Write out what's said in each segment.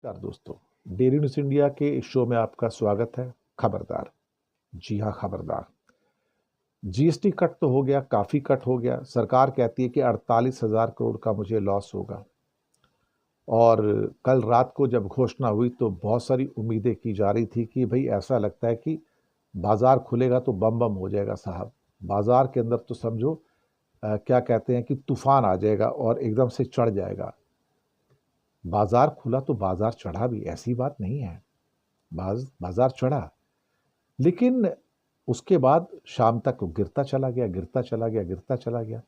नमस्कार दोस्तों। Daily news India के इस शो में आपका स्वागत है। खबरदार, जी हाँ खबरदार। जीएसटी कट तो हो गया, काफ़ी कट हो गया। सरकार कहती है कि 48,000 करोड़ का मुझे लॉस होगा। और कल रात को जब घोषणा हुई तो बहुत सारी उम्मीदें की जा रही थी कि भाई ऐसा लगता है कि बाजार खुलेगा तो बम बम हो जाएगा साहब। बाजार के अंदर तो समझो क्या कहते हैं कि तूफान आ जाएगा और एकदम से चढ़ जाएगा। बाजार खुला तो बाजार चढ़ा भी, ऐसी बात नहीं है। बाजार चढ़ा, लेकिन उसके बाद शाम तक वो गिरता चला गया, गिरता चला गया, गिरता चला गया।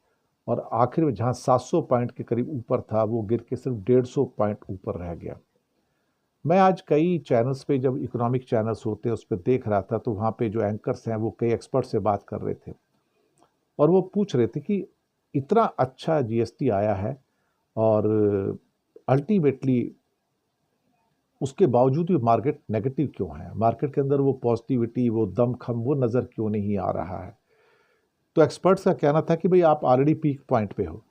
और आखिर में जहां 700 पॉइंट के करीब ऊपर था वो गिर के सिर्फ 150 पॉइंट ऊपर रह गया। मैं आज कई चैनल्स पे, जब इकोनॉमिक चैनल्स होते हैं उस पर देख रहा था, तो वहाँ पे जो एंकर्स हैं वो कई एक्सपर्ट से बात कर रहे थे और वो पूछ रहे थे कि इतना अच्छा जीएसटी आया है और अल्टीमेटली उसके बावजूद भी मार्केट नेगेटिव क्यों है, मार्केट के अंदर वो पॉजिटिविटी, वो दमखम, वो नज़र क्यों नहीं आ रहा है। तो एक्सपर्ट्स का कहना था कि भाई आप ऑलरेडी पीक पॉइंट पे हो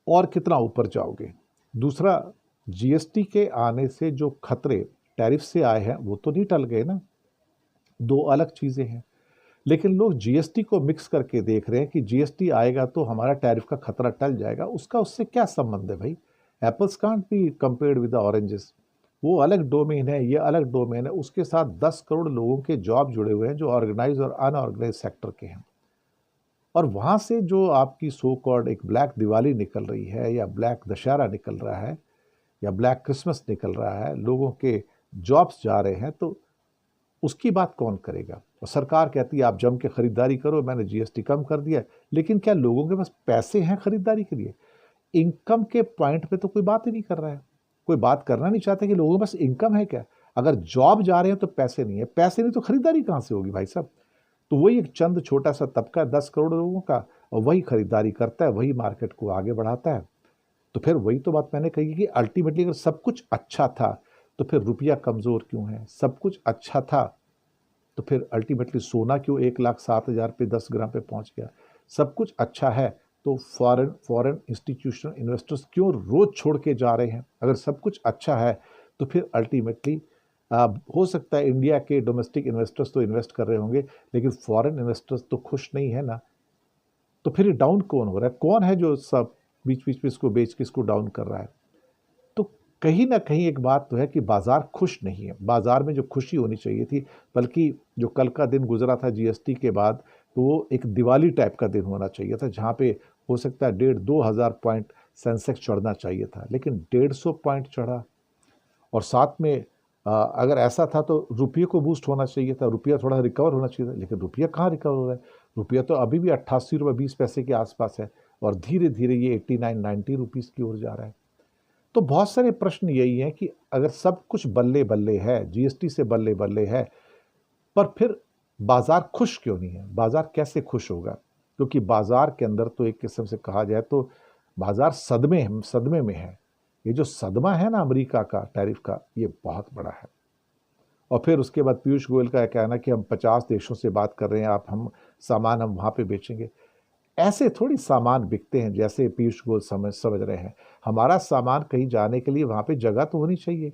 और कितना ऊपर जाओगे। दूसरा, जीएसटी के आने से जो खतरे टैरिफ से आए हैं वो तो नहीं टल गए ना, दो अलग चीज़ें हैं। लेकिन लोग जीएसटी को मिक्स करके देख रहे हैं कि जीएसटी आएगा तो हमारा टैरिफ का खतरा टल जाएगा। उसका उससे क्या संबंध है भाई? Apples can't be compared with the oranges. वो अलग डोमेन है, ये अलग डोमेन है। उसके साथ 10 करोड़ लोगों के जॉब जुड़े हुए हैं जो ऑर्गेनाइज और अनऑर्गेनाइज सेक्टर के हैं। और वहाँ से जो आपकी सो कॉल्ड एक ब्लैक दिवाली निकल रही है, या ब्लैक दशहरा निकल रहा है, या ब्लैक क्रिसमस निकल रहा है, लोगों के जॉब्स जा रहे हैं, तो उसकी बात कौन करेगा? और सरकार कहती है आप जम के खरीदारी करो, मैंने जीएसटी कम कर दिया। लेकिन क्या लोगों के पास पैसे हैं खरीदारी के लिए? इनकम के पॉइंट पे तो कोई बात ही नहीं कर रहा है। कोई बात करना नहीं चाहते कि लोगों के पास इनकम है क्या। अगर जॉब जा रहे हैं तो पैसे नहीं है, पैसे नहीं तो खरीदारी कहाँ से होगी भाई साहब। तो वही एक चंद छोटा सा तबका 10 करोड़ लोगों का, और वही खरीदारी करता है, वही मार्केट को आगे बढ़ाता है। तो फिर वही तो बात मैंने कही कि अल्टीमेटली अगर सब कुछ अच्छा था तो फिर रुपया कमजोर क्यों है? सब कुछ अच्छा था तो फिर अल्टीमेटली सोना क्यों 1,07,000 पे 10 ग्राम पे पहुंच गया? सब कुछ अच्छा है तो फॉरेन फॉरेन इंस्टीट्यूशनल इन्वेस्टर्स क्यों रोज छोड़ के जा रहे हैं? अगर सब कुछ अच्छा है तो फिर अल्टीमेटली हो सकता है इंडिया के डोमेस्टिक इन्वेस्टर्स तो इन्वेस्ट कर रहे होंगे, लेकिन फॉरेन इन्वेस्टर्स तो खुश नहीं है ना। तो फिर डाउन कौन हो रहा है? कौन है जो सब बीच बीच में इसको बेच के इसको डाउन कर रहा है? तो कहीं ना कहीं एक बात तो है कि बाजार खुश नहीं है। बाजार में जो खुशी होनी चाहिए थी, बल्कि जो कल का दिन गुजरा था जीएसटी के बाद, तो वो एक दिवाली टाइप का दिन होना चाहिए था, जहाँ पे हो सकता है 1,500-2,000 पॉइंट सेंसेक्स चढ़ना चाहिए था, लेकिन 150 पॉइंट चढ़ा। और साथ में अगर ऐसा था तो रुपये को बूस्ट होना चाहिए था, रुपया थोड़ा रिकवर होना चाहिए था, लेकिन रुपया कहाँ रिकवर हो रहा है? रुपया तो अभी भी 88 रुपये 20 पैसे के आसपास है और धीरे धीरे ये 89-90 रुपीज़ की ओर जा रहा है। तो बहुत सारे प्रश्न यही हैं कि अगर सब कुछ बल्ले बल्ले है, जीएसटी से बल्ले बल्ले है, पर फिर बाजार खुश क्यों नहीं है? बाजार कैसे खुश होगा? क्योंकि बाजार के अंदर तो एक किस्म से कहा जाए तो बाजार सदमे सदमे में है। ये जो सदमा है ना अमेरिका का टैरिफ का, ये बहुत बड़ा है। और फिर उसके बाद पीयूष गोयल का कहना कि हम 50 देशों से बात कर रहे हैं, आप हम सामान हम वहाँ पे बेचेंगे। ऐसे थोड़ी सामान बिकते हैं जैसे पीयूष गोयल समझ रहे हैं। हमारा सामान कहीं जाने के लिए वहाँ पे जगह तो होनी चाहिए।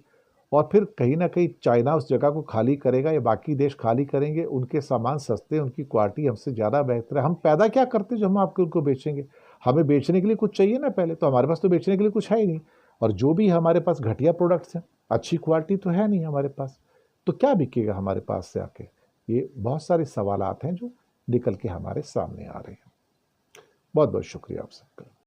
और फिर कहीं ना कहीं चाइना उस जगह को खाली करेगा या बाकी देश खाली करेंगे, उनके सामान सस्ते हैं, उनकी क्वालिटी हमसे ज़्यादा बेहतर है। हम पैदा क्या करते जो हम आपको उनको बेचेंगे? हमें बेचने के लिए कुछ चाहिए ना पहले, तो हमारे पास तो बेचने के लिए कुछ है ही नहीं। और जो भी हमारे पास घटिया प्रोडक्ट्स हैं, अच्छी क्वालिटी तो है नहीं हमारे पास, तो क्या बिकेगा हमारे पास से आके? ये बहुत सारे सवालात हैं जो निकल के हमारे सामने आ रहे हैं। बहुत बहुत शुक्रिया आप सबका।